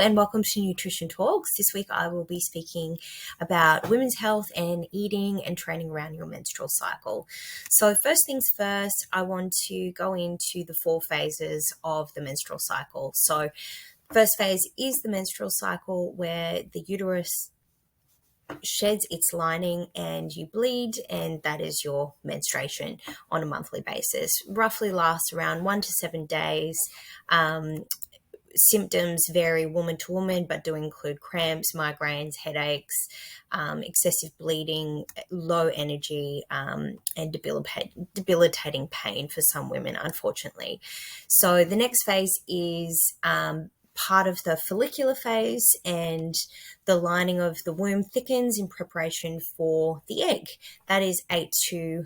and welcome to Nutrition Talks. This week I will be speaking about women's health and eating and training around your menstrual cycle. So first things first, I want to go into the 4 phases of the menstrual cycle. So first phase is the menstrual cycle, where the uterus sheds its lining and you bleed, and that is your menstruation on a monthly basis. Roughly lasts around 1 to 7 days. Symptoms vary woman to woman, but do include cramps, migraines, headaches, excessive bleeding, low energy, and debilitating pain for some women, unfortunately. So the next phase is part of the follicular phase, and the lining of the womb thickens in preparation for the egg. That is 8 to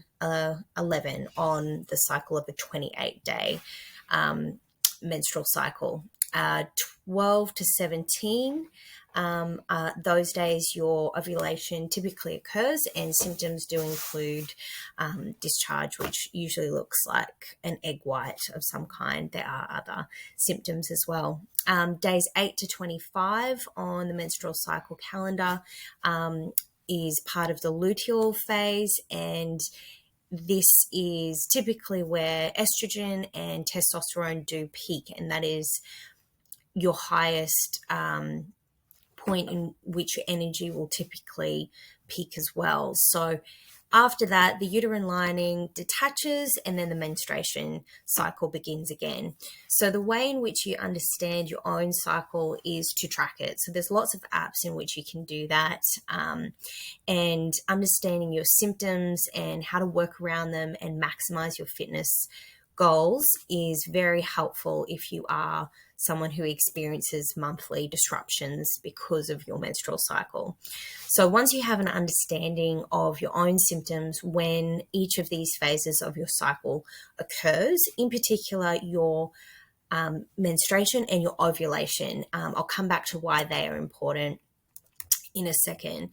11 on the cycle of a 28-day menstrual cycle. 12 to 17, those days your ovulation typically occurs, and symptoms do include discharge, which usually looks like an egg white of some kind. There are other symptoms as well. Days 8 to 25 on the menstrual cycle calendar is part of the luteal phase, and this is typically where estrogen and testosterone do peak, and that is your highest point in which your energy will typically peak as well. So after that, the uterine lining detaches, and then the menstruation cycle begins again. So the way in which you understand your own cycle is to track it. So there's lots of apps in which you can do that, and understanding your symptoms and how to work around them and maximize your fitness goals is very helpful if you are someone who experiences monthly disruptions because of your menstrual cycle. So once you have an understanding of your own symptoms when each of these phases of your cycle occurs, in particular your menstruation and your ovulation, I'll come back to why they are important in a second,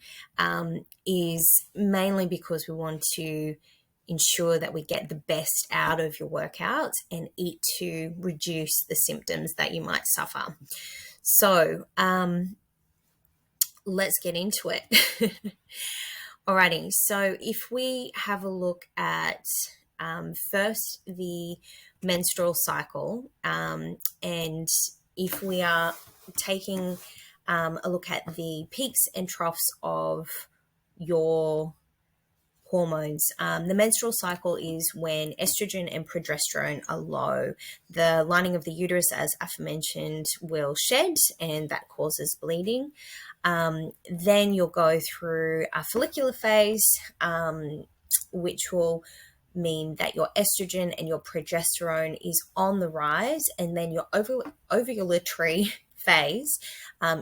is mainly because we want to ensure that we get the best out of your workouts and eat to reduce the symptoms that you might suffer. So let's get into it. Alrighty, so if we have a look at first the menstrual cycle, and if we are taking a look at the peaks and troughs of your hormones. The menstrual cycle is when estrogen and progesterone are low. The lining of the uterus, as aforementioned, will shed, and that causes bleeding. Then you'll go through a follicular phase, which will mean that your estrogen and your progesterone is on the rise, and then your ovulatory phase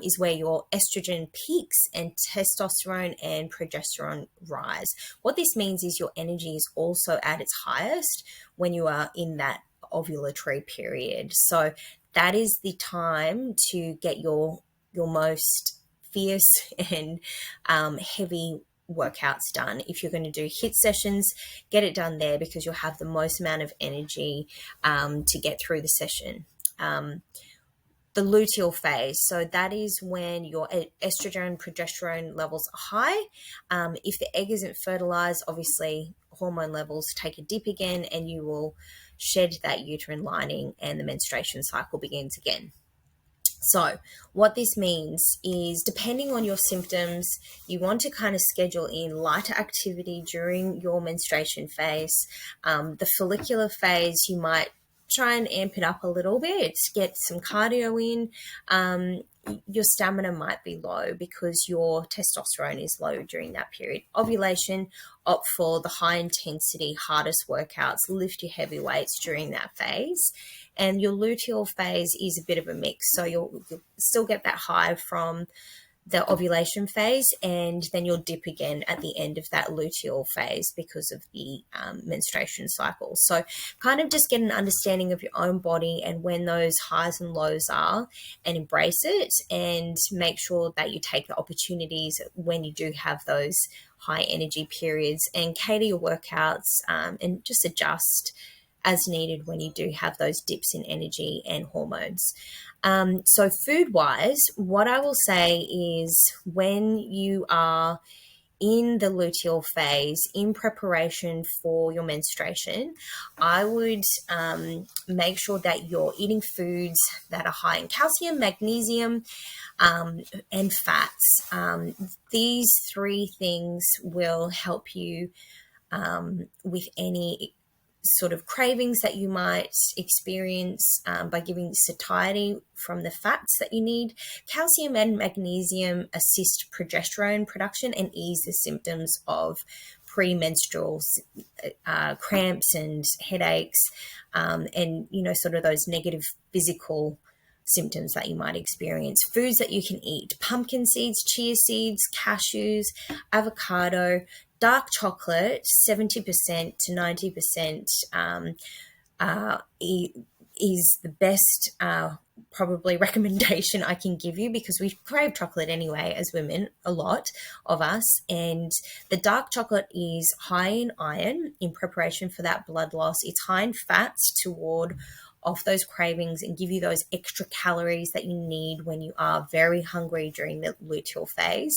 is where your estrogen peaks and testosterone and progesterone rise. What this means is your energy is also at its highest when you are in that ovulatory period. So that is the time to get your most fierce and heavy workouts done. If you're going to do HIIT sessions, get it done there, because you'll have the most amount of energy to get through the session. The luteal phase, so that is when your estrogen and progesterone levels are high. If the egg isn't fertilized, obviously hormone levels take a dip again, and you will shed that uterine lining, and the menstruation cycle begins again. So what this means is, depending on your symptoms, you want to kind of schedule in lighter activity during your menstruation phase. The follicular phase, you might try and amp it up a little bit, get some cardio in. Your stamina might be low because your testosterone is low during that period. Ovulation, opt for the high intensity, hardest workouts, lift your heavy weights during that phase. And your luteal phase is a bit of a mix. So you'll still get that high from the ovulation phase, and then you'll dip again at the end of that luteal phase because of the menstruation cycle. So kind of just get an understanding of your own body and when those highs and lows are, and embrace it, and make sure that you take the opportunities when you do have those high energy periods, and cater your workouts and just adjust as needed when you do have those dips in energy and hormones. So food-wise, what I will say is when you are in the luteal phase, in preparation for your menstruation, I would make sure that you're eating foods that are high in calcium, magnesium, and fats. These three things will help you with any sort of cravings that you might experience by giving satiety from the fats that you need. Calcium and magnesium assist progesterone production and ease the symptoms of premenstrual cramps and headaches, and sort of those negative physical symptoms that you might experience. Foods that you can eat: pumpkin seeds, chia seeds, cashews, avocado, dark chocolate, 70% to 90% is the best probably recommendation I can give you, because we crave chocolate anyway as women, a lot of us. And the dark chocolate is high in iron in preparation for that blood loss. It's high in fats to ward off those cravings and give you those extra calories that you need when you are very hungry during the luteal phase.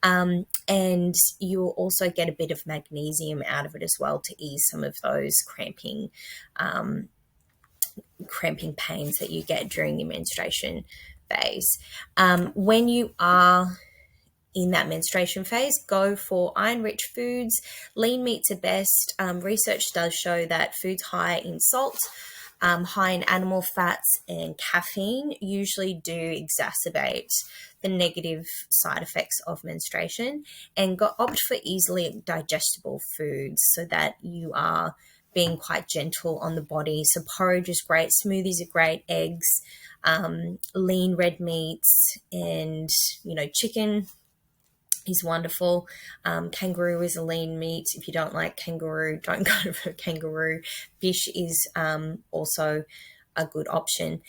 And you'll also get a bit of magnesium out of it as well to ease some of those cramping pains that you get during your menstruation phase. When you are in that menstruation phase, go for iron-rich foods. Lean meats are best. Research does show that foods high in salt, high in animal fats, and caffeine usually do exacerbate the negative side effects of menstruation. And opt for easily digestible foods so that you are being quite gentle on the body. So porridge is great, smoothies are great, eggs, lean red meats, and chicken is wonderful. Kangaroo is a lean meat. If you don't like kangaroo, don't go for kangaroo. Fish is also a good option.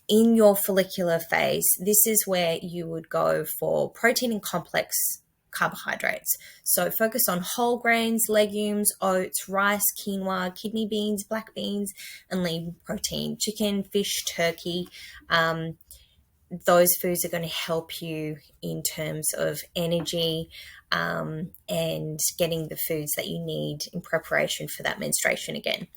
In your follicular phase, this is where you would go for protein and complex carbohydrates. So focus on whole grains, legumes, oats, rice, quinoa, kidney beans, black beans, and lean protein: chicken, fish, turkey. Those foods are going to help you in terms of energy and getting the foods that you need in preparation for that menstruation again.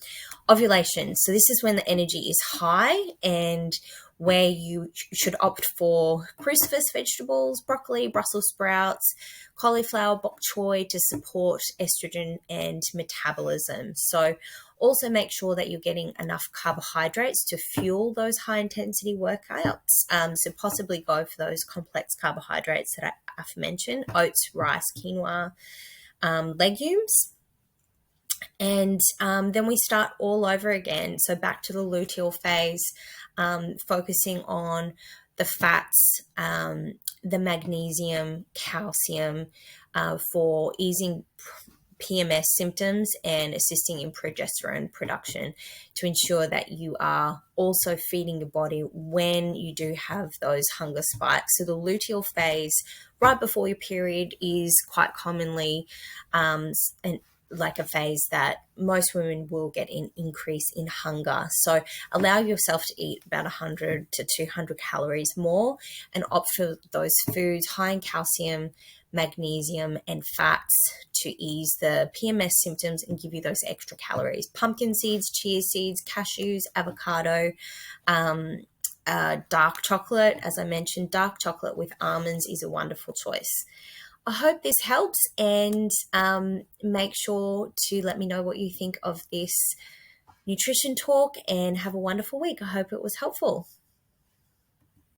Ovulation. So this is when the energy is high and where you should opt for cruciferous vegetables, broccoli, Brussels sprouts, cauliflower, bok choy to support estrogen and metabolism. So also make sure that you're getting enough carbohydrates to fuel those high intensity workouts. So possibly go for those complex carbohydrates that I've mentioned: oats, rice, quinoa, legumes. And then we start all over again. So back to the luteal phase, focusing on the fats, the magnesium, calcium, for easing PMS symptoms and assisting in progesterone production, to ensure that you are also feeding your body when you do have those hunger spikes. So the luteal phase right before your period is quite commonly like a phase that most women will get an increase in hunger. So allow yourself to eat about 100 to 200 calories more and opt for those foods high in calcium, magnesium, and fats to ease the PMS symptoms and give you those extra calories: pumpkin seeds, chia seeds, cashews, avocado, dark chocolate. As I mentioned, dark chocolate with almonds is a wonderful choice. I hope this helps, and make sure to let me know what you think of this nutrition talk, and have a wonderful week. I hope it was helpful.